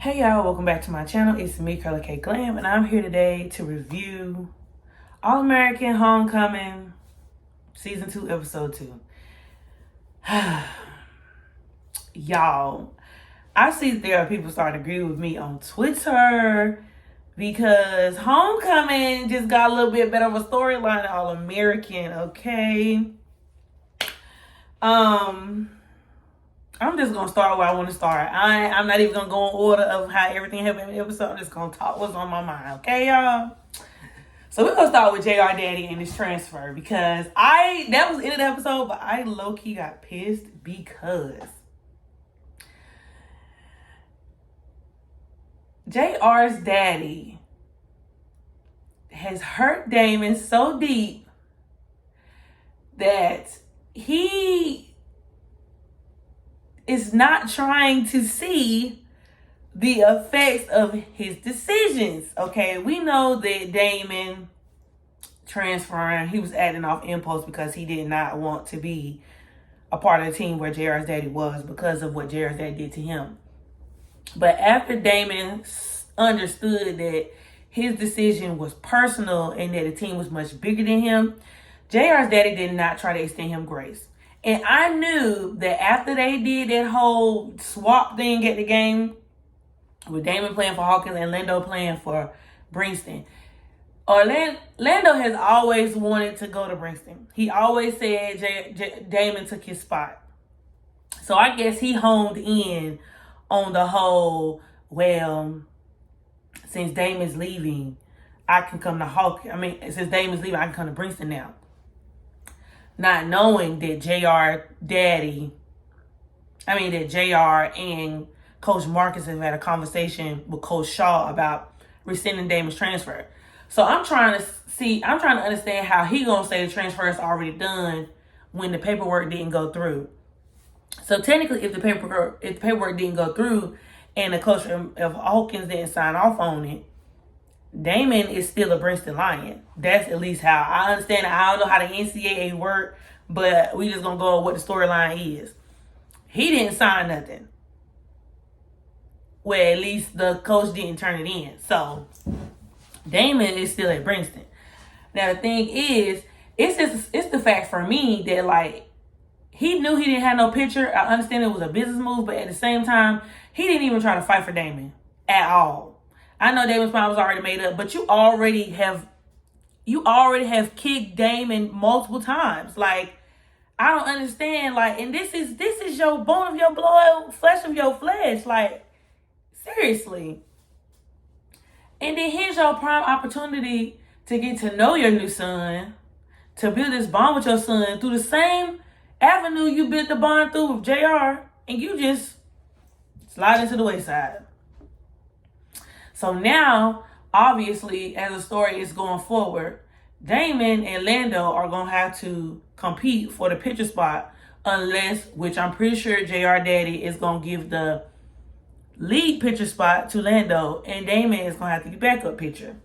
Hey y'all, welcome back to my channel. It's me, Curly K Glam, and I'm here today to review All-American Homecoming Season 2, Episode 2. Y'all, I see there are people starting to agree with me on Twitter because Homecoming just got a little bit better of a storyline than All-American, okay? I'm just gonna start where I want to start. I'm not even gonna go in order of how everything happened in the episode. I'm just gonna talk what's on my mind, okay, y'all? So we're gonna start with JR Daddy and his transfer because that was the end of the episode, but I low-key got pissed because JR's daddy has hurt Damon so deep that he is not trying to see the effects of his decisions. Okay, we know that Damon transferring, he was acting off impulse because he did not want to be a part of the team where JR's daddy was because of what JR's daddy did to him. But after Damon understood that his decision was personal and that the team was much bigger than him, JR's daddy did not try to extend him grace. And I knew that after they did that whole swap thing at the game, with Damon playing for Hawkins and Lando playing for Brinston, Lando has always wanted to go to Brinston. He always said Damon took his spot. So I guess he honed in on the whole, well, since Damon's leaving, I can come to Hawkins. Since Damon's leaving, I can come to Brinston now. Not knowing that JR and Coach Marcus have had a conversation with Coach Shaw about rescinding Damon's transfer. So I'm trying to understand how he gonna say the transfer is already done when the paperwork didn't go through. So technically, if the paperwork didn't go through and the coach of Hawkins didn't sign off on it, Damon is still a Brinston Lion. That's at least how I understand it. I don't know how the NCAA work, but we just gonna go with what the storyline is. He didn't sign nothing. Well, at least the coach didn't turn it in. So Damon is still at Brinston. Now the thing is, it's the fact for me that like he knew he didn't have no picture. I understand it was a business move, but at the same time, he didn't even try to fight for Damon at all. I know Damon's mind was already made up, but you already have kicked Damon multiple times. Like, I don't understand. Like, and this is your bone of your blood, flesh of your flesh. Like, seriously. And then here's your prime opportunity to get to know your new son, to build this bond with your son through the same avenue you built the bond through with JR, and you just slide into the wayside. So now, obviously, as the story is going forward, Damon and Lando are going to have to compete for the pitcher spot which I'm pretty sure JR Daddy is going to give the lead pitcher spot to Lando, and Damon is going to have to get backup pitcher.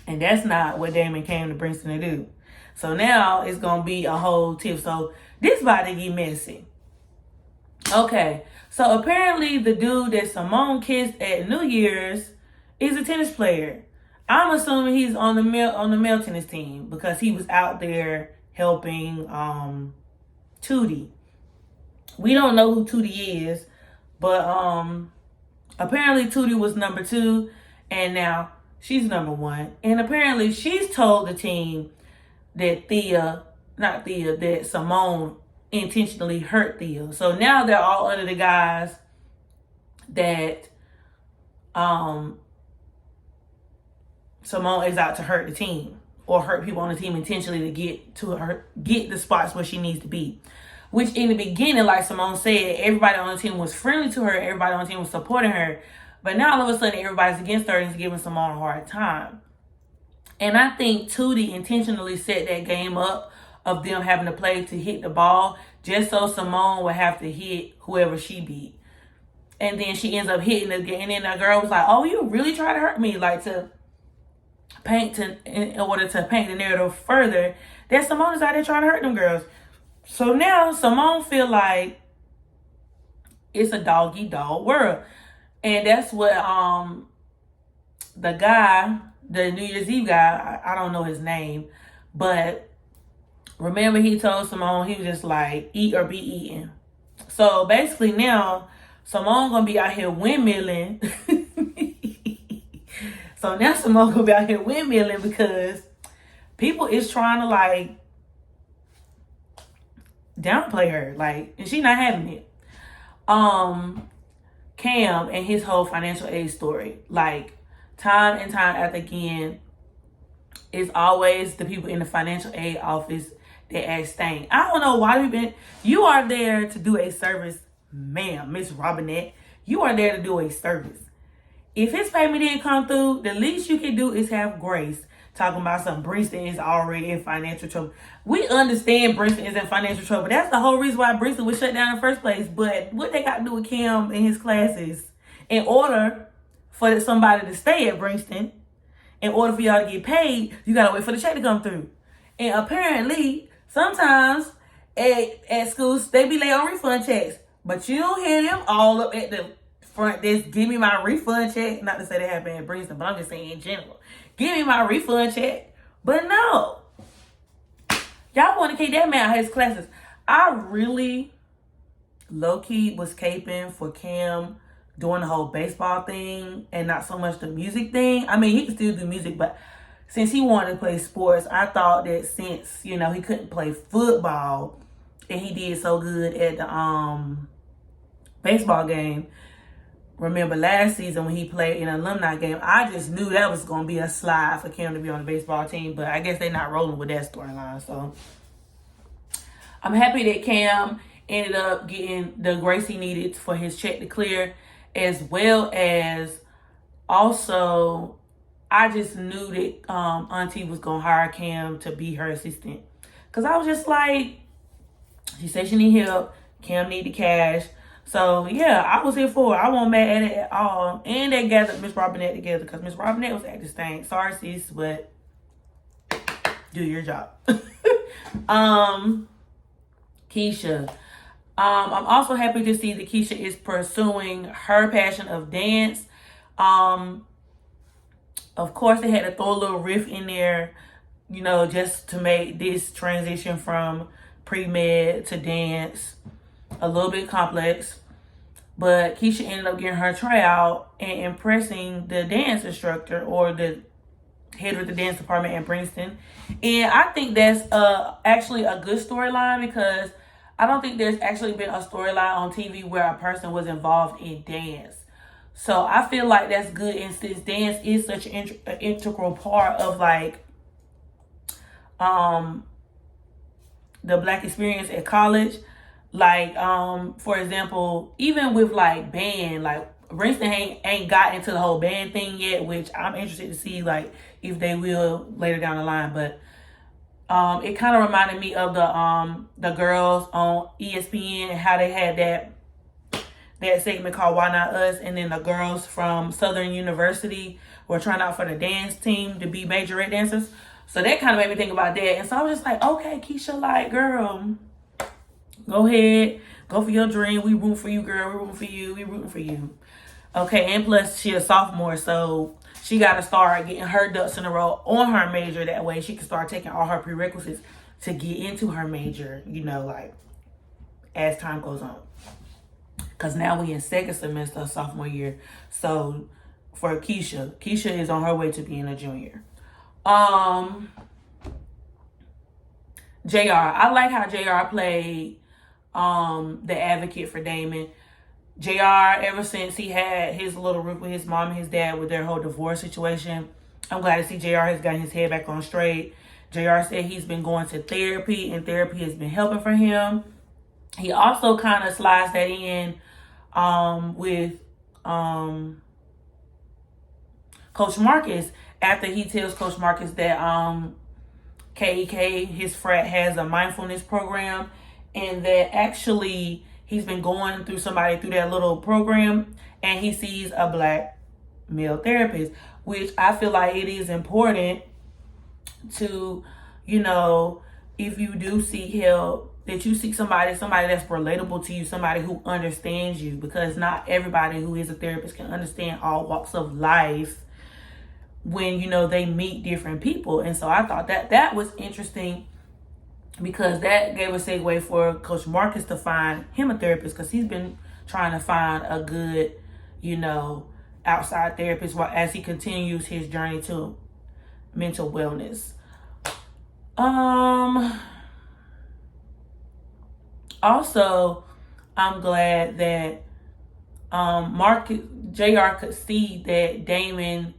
And that's not what Damon came to Brinston to do. So now it's going to be a whole tip. So this about to get messy. Okay, so apparently the dude that Simone kissed at New Year's is a tennis player. I'm assuming he's on the male tennis team because he was out there helping Tootie. We don't know who Tootie is, but apparently Tootie was number 2, and now she's number 1. And apparently she's told the team that that Simone intentionally hurt Thea. So now they're all under the guise that Simone is out to hurt the team or hurt people on the team intentionally to get the spots where she needs to be. Which in the beginning, like Simone said, everybody on the team was friendly to her, everybody on the team was supporting her. But now all of a sudden everybody's against her and is giving Simone a hard time. And I think Tootie intentionally set that game up of them having to play to hit the ball just so Simone would have to hit whoever she beat. And then she ends up hitting the game. And then the girl was like, oh, you really try to hurt me? Like in order to paint the narrative further, that Simone is out there trying to hurt them girls. So now Simone feel like it's a dog-eat-dog world. And that's what the guy, the New Year's Eve guy, I don't know his name, but remember he told Simone he was just like, eat or be eaten. So basically now Simone gonna be out here windmilling. So now Simone gonna be out here windmilling because people is trying to like downplay her, like, and she not having it. Cam and his whole financial aid story, like time and time after again, it's always the people in the financial aid office that abstain. I don't know why you are there to do a service, ma'am, Miss Robinette. You are there to do a service. If his payment didn't come through, the least you can do is have grace. Talking about some Brenston is already in financial trouble. We understand Brenston is in financial trouble. That's the whole reason why Brenston was shut down in the first place. But what they got to do with Cam and his classes, in order for somebody to stay at Brenston, in order for y'all to get paid, you got to wait for the check to come through. And apparently, sometimes at schools, they be late on refund checks. But you don't hear them all up at the front desk, give me my refund check. Not to say that happened at Brenston, but I'm just saying in general. Give me my refund check. But no. Y'all want to keep that man out of his classes. I really low-key was caping for Cam doing the whole baseball thing and not so much the music thing. I mean, he can still do music, but since he wanted to play sports, I thought that since, he couldn't play football and he did so good at the baseball game, remember last season when he played in an alumni game, I just knew that was going to be a slide for Cam to be on the baseball team, but I guess they're not rolling with that storyline. So I'm happy that Cam ended up getting the grace he needed for his check to clear, as well as also I just knew that Auntie was going to hire Cam to be her assistant. Because I was just like, she said she need help, Cam need the cash. So, yeah, I was here for it. I wasn't mad at it at all. And they gathered Miss Robinette together because Miss Robinette was at this thing. Sorry, sis, but do your job. Keisha. I'm also happy to see that Keisha is pursuing her passion of dance. Of course, they had to throw a little riff in there, just to make this transition from pre-med to dance a little bit complex. But Keisha ended up getting her tryout and impressing the dance instructor or the head of the dance department at Brenston. And I think that's actually a good storyline because I don't think there's actually been a storyline on TV where a person was involved in dance. So I feel like that's good, and since dance is such an integral part of the Black experience at college. Like, for example, even with like band, like Brenston ain't got into the whole band thing yet, which I'm interested to see if they will later down the line. But it kind of reminded me of the girls on ESPN and how they had that segment called Why Not Us, and then the girls from Southern University were trying out for the dance team to be majorette dancers. So that kind of made me think about that. And so I was just like, okay, Keisha, girl, go ahead. Go for your dream. We root for you, girl. We rooting for you. We rooting for you. Okay, and plus she a sophomore, so she got to start getting her ducks in a row on her major. That way she can start taking all her prerequisites to get into her major, as time goes on. Because now we in second semester of sophomore year. So for Keisha is on her way to being a junior. JR. I like how JR played the advocate for Damon. JR, ever since he had his little rift with his mom and his dad with their whole divorce situation, I'm glad to see JR has gotten his head back on straight. JR said he's been going to therapy, and therapy has been helping for him. He also kind of slides that in with Coach Marcus, after he tells Coach Marcus that KEK, his frat, has a mindfulness program, and that actually he's been going through somebody through that little program, and he sees a Black male therapist, which I feel like it is important to, if you do seek help, that you seek somebody that's relatable to you, somebody who understands you, because not everybody who is a therapist can understand all walks of life when, you know, they meet different people. And so I thought that was interesting, because that gave a segue for Coach Marcus to find him a therapist, because he's been trying to find a good, you know, outside therapist as he continues his journey to mental wellness. Also, I'm glad that JR could see that Damon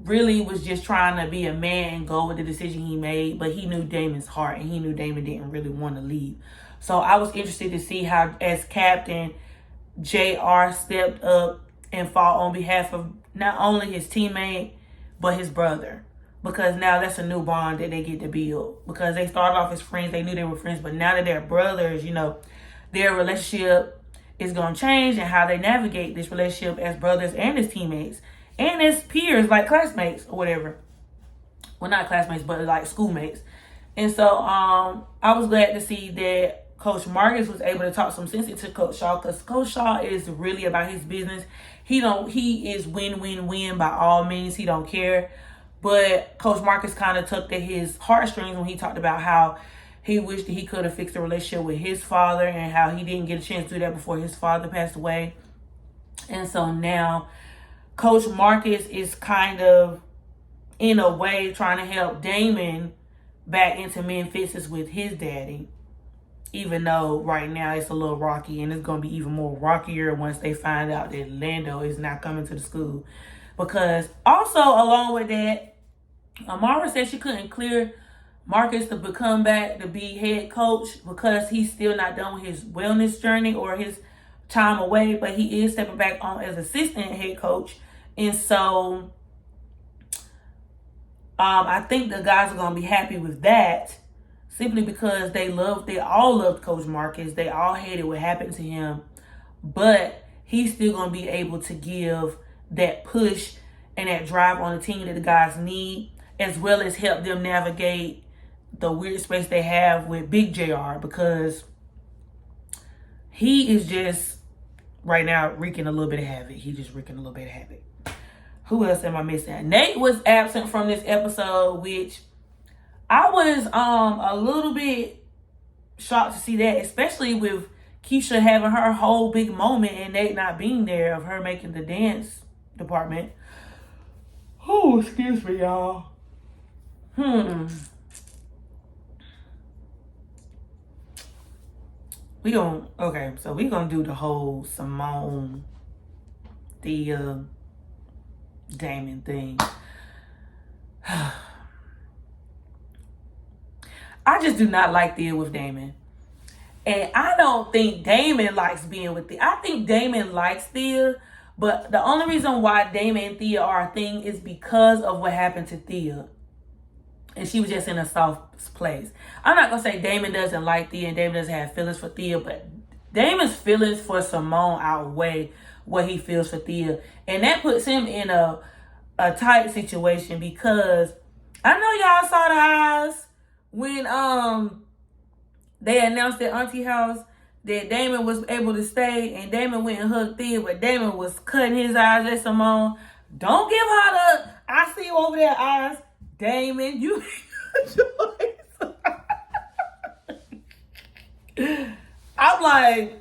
really was just trying to be a man and go with the decision he made, but he knew Damon's heart, and he knew Damon didn't really want to leave. So I was interested to see how, as captain, JR stepped up and fought on behalf of not only his teammate, but his brother. Because now that's a new bond that they get to build. Because they started off as friends, they knew they were friends, but now that they're brothers, you know, their relationship is going to change, and how they navigate this relationship as brothers and as teammates and as peers, like classmates or whatever. Well, not classmates, but like schoolmates. And so I was glad to see that Coach Marcus was able to talk some sense into Coach Shaw, because Coach Shaw is really about his business. He is win-win-win by all means. He don't care. But Coach Marcus kind of tugged at his heartstrings when he talked about how he wished that he could have fixed the relationship with his father, and how he didn't get a chance to do that before his father passed away. And so now Coach Marcus is kind of, in a way, trying to help Damon back into Memphis with his daddy. Even though right now it's a little rocky, and it's going to be even more rockier once they find out that Lando is not coming to the school. Because also, along with that, Amara said she couldn't clear Marcus to become back to be head coach, because he's still not done with his wellness journey or his time away, but he is stepping back on as assistant head coach. And so I think the guys are going to be happy with that, simply because they all loved Coach Marcus. They all hated what happened to him, but he's still going to be able to give that push and that drive on the team that the guys need, as well as help them navigate the weird space they have with Big JR, because he is just right now wreaking a little bit of havoc. He's just wreaking a little bit of havoc. Who else am I missing? Nate was absent from this episode, which I was a little bit shocked to see that, especially with Keisha having her whole big moment and Nate not being there, of her making the dance department. Oh, excuse me, y'all. We gonna do the whole Simone, Thea, Damon thing. I just do not like Thea with Damon. And I don't think Damon likes being with Thea. I think Damon likes Thea, but the only reason why Damon and Thea are a thing is because of what happened to Thea. And she was just in a soft place. I'm not going to say Damon doesn't like Thea and Damon doesn't have feelings for Thea, but Damon's feelings for Simone outweigh what he feels for Thea. And that puts him in a tight situation, because I know y'all saw the eyes when they announced at Auntie House that Damon was able to stay, and Damon went and hugged Thea, but Damon was cutting his eyes at Simone. Don't give her the I see you over there eyes. Damon, you make a choice. I'm like,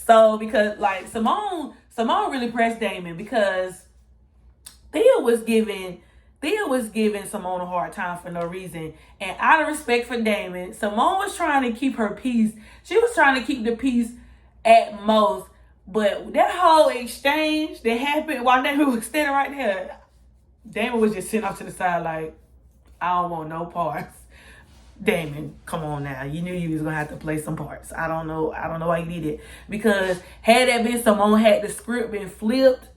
So, because like Simone really pressed Damon, because Thea was giving Simone a hard time for no reason. And out of respect for Damon, Simone was trying to keep her peace. She was trying to keep the peace at most. But that whole exchange that happened while Damon was standing right there, Damon was just sitting off to the side like, I don't want no parts. Damon, come on now. You knew you was going to have to play some parts. I don't know why you did it. Because had that been Simone, had the script been flipped,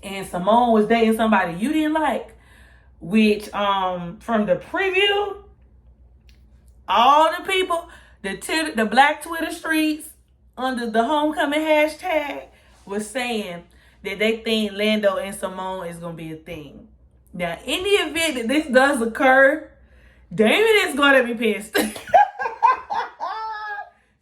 and Simone was dating somebody you didn't like, which from the preview, all the people, the black Twitter streets under the homecoming hashtag was saying that they think Lando and Simone is going to be a thing. Now, in the event that this does occur, David is going to be pissed.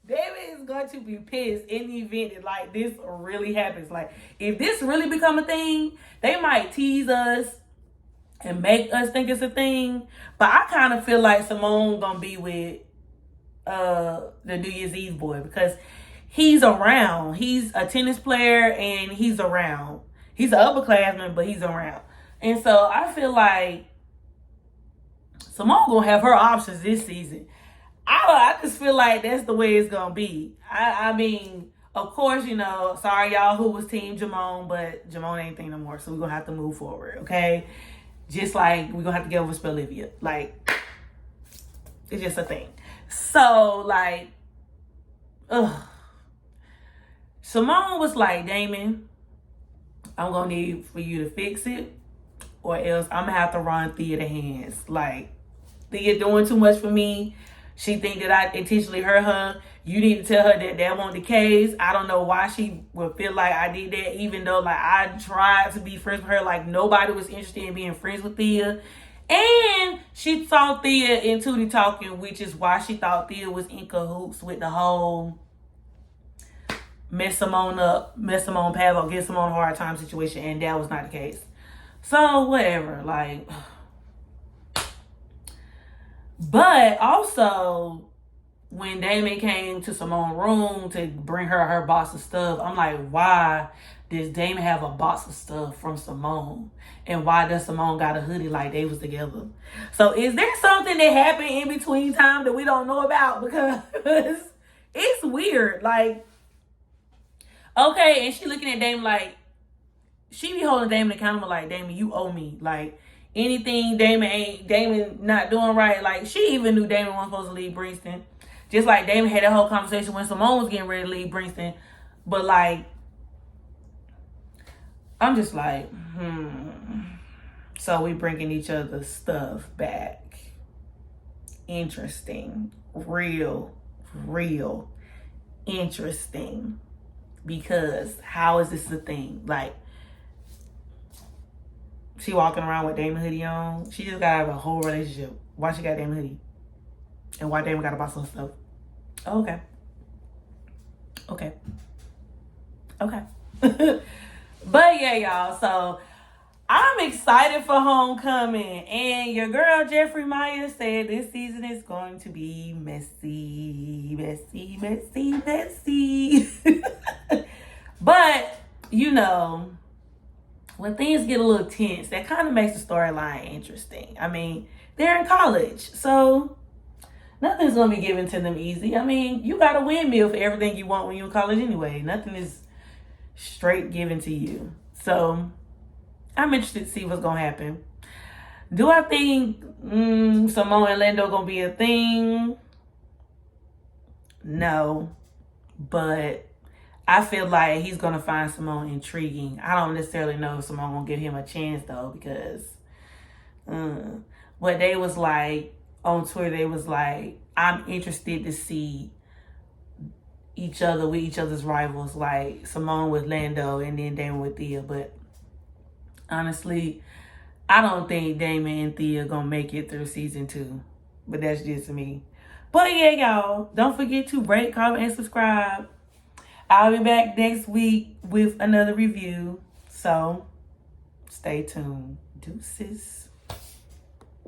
David is going to be pissed in the event that like this really happens. Like if this really become a thing, they might tease us and make us think it's a thing. But I kind of feel like Simone gonna be with the New Year's Eve boy because he's around. He's a tennis player and he's around. He's an upperclassman, but he's around. And so I feel like Simone gonna have her options this season. I just feel like that's the way it's gonna be. I mean, of course, you know, sorry y'all who was Team Jamone, but Jamone ain't thing no more, so we're gonna have to move forward, okay? Just like we're gonna have to get over Spellivia. Like, it's just a thing. So, like, ugh. Simone was like, Damon, I'm gonna need for you to fix it, or else I'm gonna have to run Thea the hands. Like, Thea doing too much for me. She think that I intentionally hurt her. You need to tell her that that wasn't the case. I don't know why she would feel like I did that, even though like I tried to be friends with her. Like nobody was interested in being friends with Thea. And she saw Thea and Tootie talking, which is why she thought Thea was in cahoots with the whole mess Simone up, mess Simone Pavlo, get Simone a hard time situation. And that was not the case. So whatever, like... But also, when Damon came to Simone's room to bring her box of stuff, I'm like, why does Damon have a box of stuff from Simone? And why does Simone got a hoodie like they was together? So is there something that happened in between time that we don't know about? Because it's weird. Like, okay, and she looking at Damon like, she be holding Damon accountable like, Damon, you owe me. Like, anything Damon not doing right, like she even knew Damon wasn't supposed to leave Brixton. Just like Damon had that whole conversation when Simone was getting ready to leave Brixton. But like, I'm just like, So we bringing each other's stuff back. Interesting. Real interesting. Because how is this a thing? Like, she walking around with Damon hoodie on. She just got a whole relationship. Why she got Damon hoodie? And why Damon got to buy some stuff? Oh, okay. But yeah, y'all. So I'm excited for homecoming. And your girl Jeffrey Meyer said this season is going to be messy. But, you know, when things get a little tense, that kind of makes the storyline interesting. I mean, they're in college, so nothing's going to be given to them easy. I mean, you got a windmill for everything you want when you're in college anyway. Nothing is straight given to you. So I'm interested to see what's going to happen. Do I think Simone and Lando going to be a thing? No, but I feel like he's going to find Simone intriguing. I don't necessarily know if Simone going to give him a chance, though, because what they was like on Twitter, they was like, I'm interested to see each other with each other's rivals, like Simone with Lando and then Damon with Thea. But honestly, I don't think Damon and Thea going to make it through season 2. But that's just me. But yeah, y'all, don't forget to rate, comment, and subscribe. I'll be back next week with another review. So, stay tuned. Deuces.